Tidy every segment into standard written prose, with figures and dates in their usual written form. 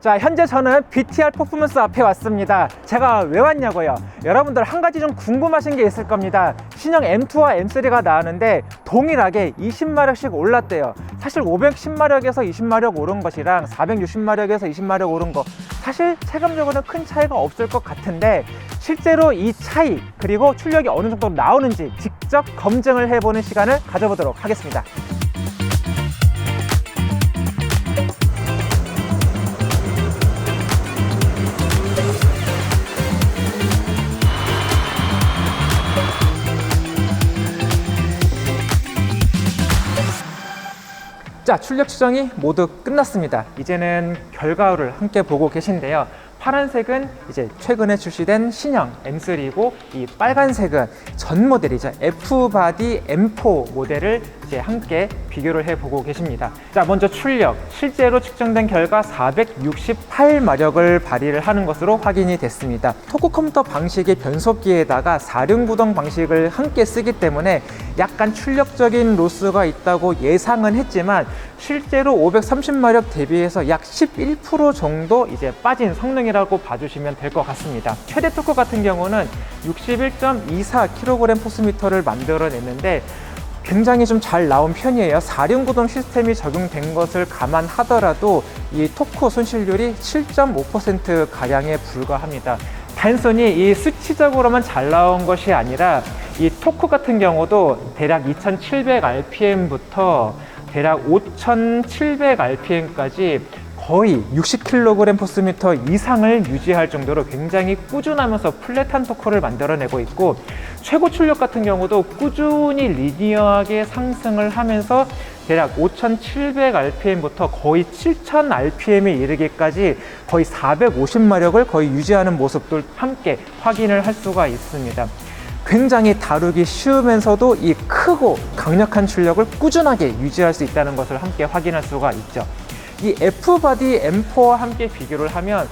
자, 현재 저는 BTR 퍼포먼스 앞에 왔습니다. 제가 왜 왔냐고요? 여러분들 한 가지 좀 궁금하신 게 있을 겁니다. 신형 M2와 M3가 나왔는데 동일하게 20마력씩 올랐대요. 사실 510마력에서 20마력 오른 것이랑 460마력에서 20마력 오른 거 사실 체감적으로는 큰 차이가 없을 것 같은데 실제로 이 차이 그리고 출력이 어느 정도 나오는지 직접 검증을 해보는 시간을 가져보도록 하겠습니다. 자, 출력 측정이 모두 끝났습니다. 이제는 결과를 함께 보고 계신데요. 파란색은 이제 최근에 출시된 신형 M3이고 이 빨간색은 전 모델이죠. F-body M4 모델을 이제 함께 비교를 해보고 계십니다. 자, 먼저 출력. 실제로 측정된 결과 468마력을 발휘를 하는 것으로 확인이 됐습니다. 토크 컴퓨터 방식의 변속기에다가 4륜구동 방식을 함께 쓰기 때문에 약간 출력적인 로스가 있다고 예상은 했지만 실제로 530마력 대비해서 약 11% 정도 이제 빠진 성능이라고 봐주시면 될 것 같습니다. 최대 토크 같은 경우는 61.24kg 포스미터를 만들어냈는데 굉장히 좀 잘 나온 편이에요. 4륜구동 시스템이 적용된 것을 감안하더라도 이 토크 손실률이 7.5% 가량에 불과합니다. 단순히 이 수치적으로만 잘 나온 것이 아니라 이 토크 같은 경우도 대략 2700rpm부터 대략 5700rpm까지 거의 60kg 포스미터 이상을 유지할 정도로 굉장히 꾸준하면서 플랫한 토크를 만들어내고 있고 최고 출력 같은 경우도 꾸준히 리니어하게 상승을 하면서 대략 5700rpm부터 거의 7000rpm에 이르기까지 거의 450마력을 거의 유지하는 모습도 함께 확인을 할 수가 있습니다. 굉장히 다루기 쉬우면서도 이 크고 강력한 출력을 꾸준하게 유지할 수 있다는 것을 함께 확인할 수가 있죠. 이 F-body M4와 함께 비교를 하면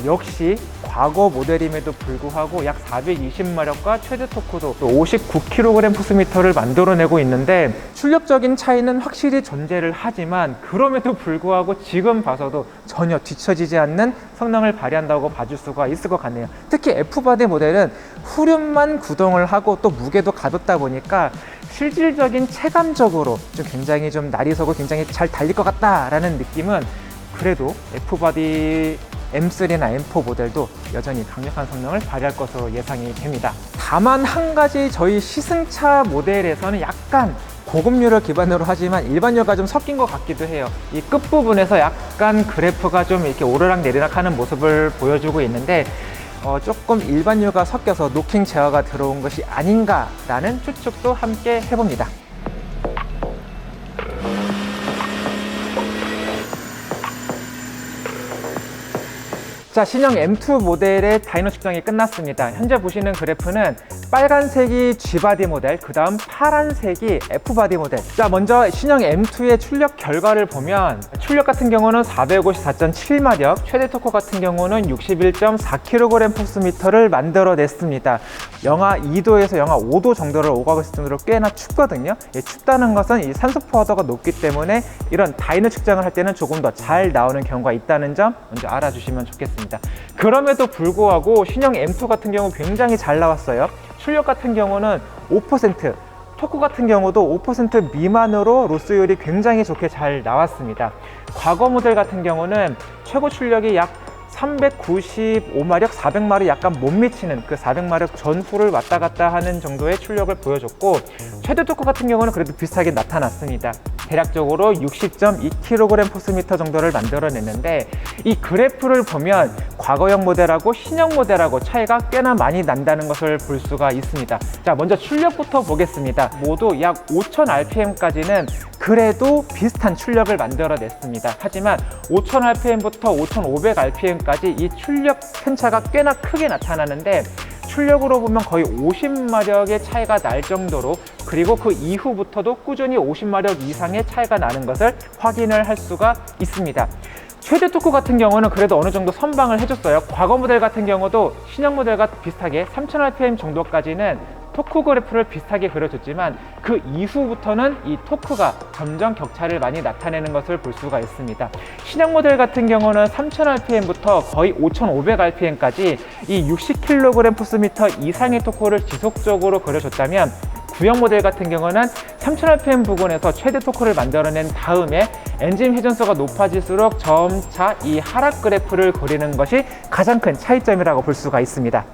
역시 과거 모델임에도 불구하고 약 420마력과 최대 토크도 59kg 포스미터를 만들어내고 있는데 출력적인 차이는 확실히 존재를 하지만 그럼에도 불구하고 지금 봐서도 전혀 뒤처지지 않는 성능을 발휘한다고 봐줄 수가 있을 것 같네요. 특히 F-body 모델은 후륜만 구동을 하고 또 무게도 가볍다 보니까 실질적인 체감적으로 좀 굉장히 좀 날이 서고 굉장히 잘 달릴 것 같다라는 느낌은 그래도 F-body M3나 M4 모델도 여전히 강력한 성능을 발휘할 것으로 예상이 됩니다. 다만 한 가지 저희 시승차 모델에서는 약간 고급류를 기반으로 하지만 일반유가 좀 섞인 것 같기도 해요. 이 끝부분에서 약간 그래프가 좀 이렇게 오르락 내리락 하는 모습을 보여주고 있는데 조금 일반유가 섞여서 노킹 제어가 들어온 것이 아닌가라는 추측도 함께 해봅니다. 자, 신형 M2 모델의 다이노 측정이 끝났습니다. 현재 보시는 그래프는 빨간색이 G-body 모델, 그 다음 파란색이 F-body 모델. 자, 먼저 신형 M2의 출력 결과를 보면 출력 같은 경우는 454.7마력, 최대 토크 같은 경우는 61.4kg 포스미터를 만들어냈습니다. 영하 2도에서 영하 5도 정도를 오가고 있을 정도로 꽤나 춥거든요. 춥다는 것은 이 산소 포화도가 높기 때문에 이런 다이노 측정을 할 때는 조금 더 잘 나오는 경우가 있다는 점 먼저 알아주시면 좋겠습니다. 그럼에도 불구하고 신형 M2 같은 경우 굉장히 잘 나왔어요. 출력 같은 경우는 5%, 토크 같은 경우도 5% 미만으로 로스율이 굉장히 좋게 잘 나왔습니다. 과거 모델 같은 경우는 최고 출력이 약 395마력, 400마력 약간 못 미치는 그 400마력 전후를 왔다 갔다 하는 정도의 출력을 보여줬고 최대 토크 같은 경우는 그래도 비슷하게 나타났습니다. 대략적으로 60.2kg 포스미터 정도를 만들어냈는데 이 그래프를 보면 과거형 모델하고 신형 모델하고 차이가 꽤나 많이 난다는 것을 볼 수가 있습니다. 자, 먼저 출력부터 보겠습니다. 모두 약 5000rpm까지는 그래도 비슷한 출력을 만들어냈습니다. 하지만 5000rpm부터 5500rpm까지 이 출력 편차가 꽤나 크게 나타나는데 출력으로 보면 거의 50마력의 차이가 날 정도로 그리고 그 이후부터도 꾸준히 50마력 이상의 차이가 나는 것을 확인을 할 수가 있습니다. 최대 토크 같은 경우는 그래도 어느 정도 선방을 해줬어요. 과거 모델 같은 경우도 신형 모델과 비슷하게 3000rpm 정도까지는 토크 그래프를 비슷하게 그려줬지만 그 이후부터는 이 토크가 점점 격차를 많이 나타내는 것을 볼 수가 있습니다. 신형 모델 같은 경우는 3000rpm부터 거의 5500rpm까지 이 60kg/m 이상의 토크를 지속적으로 그려줬다면 구형 모델 같은 경우는 3000rpm 부근에서 최대 토크를 만들어낸 다음에 엔진 회전수가 높아질수록 점차 이 하락 그래프를 그리는 것이 가장 큰 차이점이라고 볼 수가 있습니다.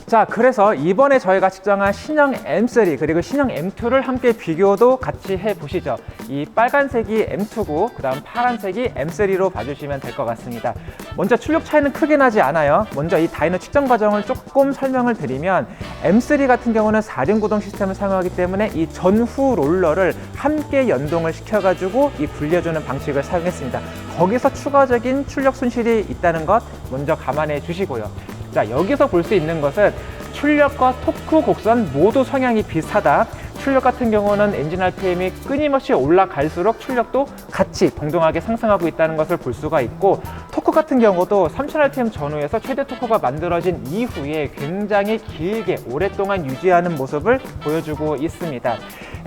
자, 그래서 이번에 저희가 측정한 신형 M3 그리고 신형 M2를 함께 비교도 같이 해보시죠. 이 빨간색이 M2고 그 다음 파란색이 M3로 봐주시면 될 것 같습니다. 먼저 출력 차이는 크게 나지 않아요. 먼저 이 다이노 측정 과정을 조금 설명을 드리면 M3 같은 경우는 4륜 구동 시스템을 사용하기 때문에 이 전후 롤러를 함께 연동을 시켜가지고 이 굴려주는 방식을 사용했습니다. 거기서 추가적인 출력 손실이 있다는 것 먼저 감안해 주시고요. 자, 여기서 볼 수 있는 것은 출력과 토크 곡선 모두 성향이 비슷하다. 출력 같은 경우는 엔진 RPM이 끊임없이 올라갈수록 출력도 같이 동등하게 상승하고 있다는 것을 볼 수가 있고, 토크 같은 경우도 3000rpm 전후에서 최대 토크가 만들어진 이후에 굉장히 길게 오랫동안 유지하는 모습을 보여주고 있습니다.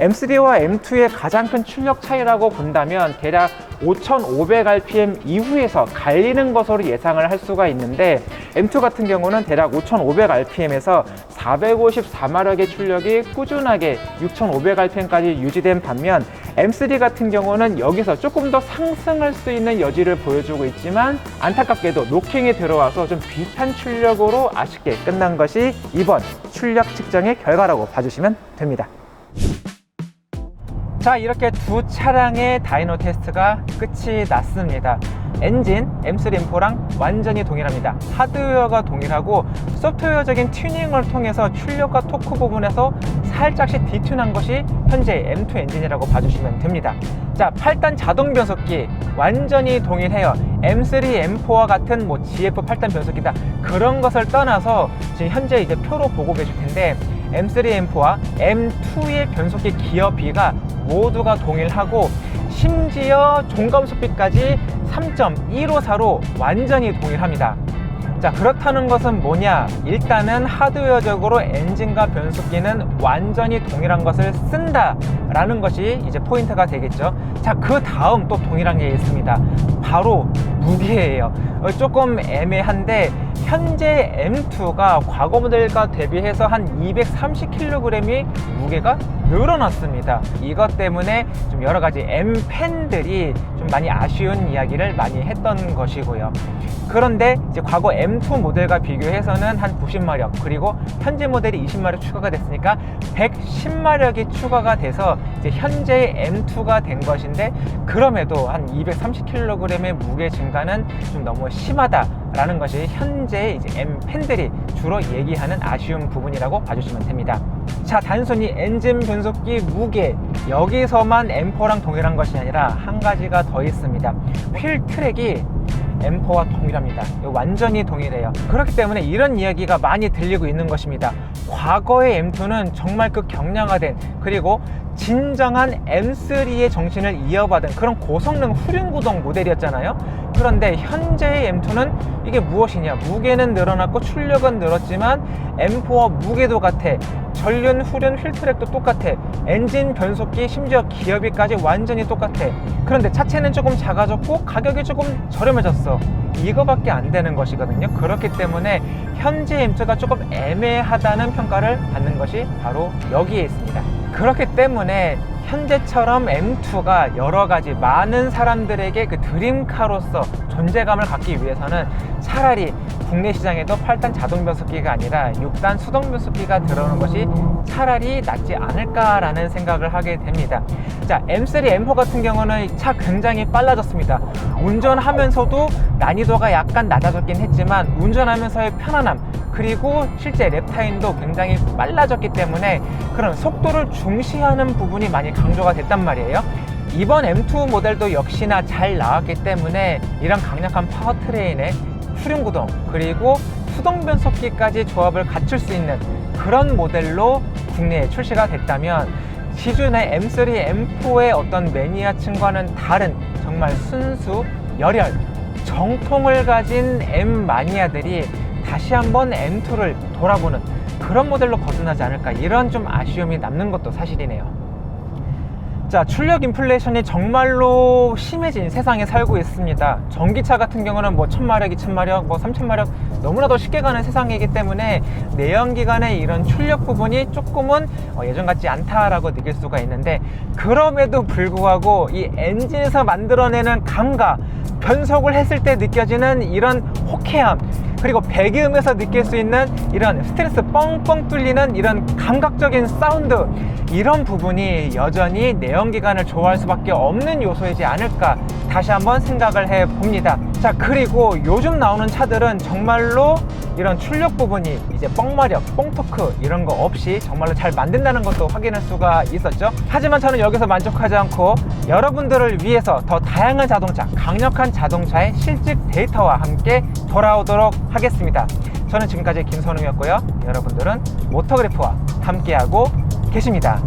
M3와 M2의 가장 큰 출력 차이라고 본다면 대략 5500rpm 이후에서 갈리는 것으로 예상을 할 수가 있는데, M2 같은 경우는 대략 5500rpm에서 454마력의 출력이 꾸준하게 6500rpm까지 유지된 반면 M3 같은 경우는 여기서 조금 더 상승할 수 있는 여지를 보여주고 있지만 안타깝게도 노킹이 들어와서 좀 비슷한 출력으로 아쉽게 끝난 것이 이번 출력 측정의 결과라고 봐주시면 됩니다. 자, 이렇게 두 차량의 다이노 테스트가 끝이 났습니다. 엔진 M3, M4랑 완전히 동일합니다. 하드웨어가 동일하고 소프트웨어적인 튜닝을 통해서 출력과 토크 부분에서 살짝씩 디튠한 것이 현재 M2 엔진이라고 봐주시면 됩니다. 자, 8단 자동 변속기 완전히 동일해요. M3, M4와 같은 GF 8단 변속기다 그런 것을 떠나서 지금 현재 이제 표로 보고 계실 텐데 M3, M4와 M2의 변속기 기어비가 모두가 동일하고 심지어 종감속비까지 3.154로 완전히 동일합니다. 자, 그렇다는 것은 뭐냐? 일단은 하드웨어적으로 엔진과 변속기는 완전히 동일한 것을 쓴다 라는 것이 이제 포인트가 되겠죠. 자, 그 다음 또 동일한 게 있습니다. 바로 무게예요. 조금 애매한데 현재 M2가 과거 모델과 대비해서 한 230kg이 무게가 늘어났습니다. 이것 때문에 좀 여러 가지 M 팬들이 좀 많이 아쉬운 이야기를 많이 했던 것이고요. 그런데 이제 과거 M2 모델과 비교해서는 한 90마력, 그리고 현재 모델이 20마력 추가가 됐으니까 110마력이 추가가 돼서 이제 현재의 M2가 된 것인데, 그럼에도 한 230kg의 무게 증가는 좀 너무 심하다라는 것이 현재 이제 M 팬들이 주로 얘기하는 아쉬운 부분이라고 봐주시면 됩니다. 자, 단순히 엔진 변속기 무게 여기서만 M4랑 동일한 것이 아니라 한 가지가 더 있습니다. 휠 트랙이 M4와 동일합니다. 완전히 동일해요. 그렇기 때문에 이런 이야기가 많이 들리고 있는 것입니다. 과거의 M2는 정말 그 경량화된, 그리고 진정한 M3의 정신을 이어받은 그런 고성능 후륜구동 모델이었잖아요. 그런데 현재의 M2는 이게 무엇이냐? 무게는 늘어났고 출력은 늘었지만 M4와 무게도 같아, 전륜, 후륜, 휠트랙도 똑같아, 엔진, 변속기, 심지어 기어비까지 완전히 똑같아. 그런데 차체는 조금 작아졌고 가격이 조금 저렴해졌어. 이거밖에 안 되는 것이거든요. 그렇기 때문에 현재 M2가 조금 애매하다는 평가를 받는 것이 바로 여기에 있습니다. 그렇기 때문에 현재처럼 M2가 여러 가지 많은 사람들에게 그 드림카로서 존재감을 갖기 위해서는 차라리 국내 시장에도 8단 자동 변속기가 아니라 6단 수동 변속기가 들어오는 것이 차라리 낫지 않을까라는 생각을 하게 됩니다. 자, M3, M4 같은 경우는 차 굉장히 빨라졌습니다. 운전하면서도 난이도가 약간 낮아졌긴 했지만 운전하면서의 편안함, 그리고 실제 랩타임도 굉장히 빨라졌기 때문에 그런 속도를 중시하는 부분이 많이 강조가 됐단 말이에요. 이번 M2 모델도 역시나 잘 나왔기 때문에 이런 강력한 파워트레인에 후륜구동 그리고 수동 변속기까지 조합을 갖출 수 있는 그런 모델로 국내에 출시가 됐다면 기존의 M3, M4의 어떤 매니아층과는 다른 정말 순수, 열혈, 정통을 가진 M 마니아들이 다시 한번 M2를 돌아보는 그런 모델로 거듭나지 않을까, 이런 좀 아쉬움이 남는 것도 사실이네요. 자, 출력 인플레이션이 정말로 심해진 세상에 살고 있습니다. 전기차 같은 경우는 뭐 1000마력, 2000마력, 뭐 3000마력 너무나도 쉽게 가는 세상이기 때문에 내연기관의 이런 출력 부분이 조금은 예전 같지 않다라고 느낄 수가 있는데, 그럼에도 불구하고 이 엔진에서 만들어내는 감각, 변속을 했을 때 느껴지는 이런 호쾌함, 그리고 배기음에서 느낄 수 있는 이런 스트레스 뻥뻥 뚫리는 이런 감각적인 사운드, 이런 부분이 여전히 내연기관을 좋아할 수밖에 없는 요소이지 않을까, 다시 한번 생각을 해 봅니다. 자, 그리고 요즘 나오는 차들은 정말로 이런 출력 부분이 이제 뻥마력, 뻥토크 이런 거 없이 정말로 잘 만든다는 것도 확인할 수가 있었죠. 하지만 저는 여기서 만족하지 않고 여러분들을 위해서 더 다양한 자동차, 강력한 자동차의 실직 데이터와 함께 돌아오도록 하겠습니다. 저는 지금까지 김선웅이었고요. 여러분들은 모터그래프와 함께하고 계십니다.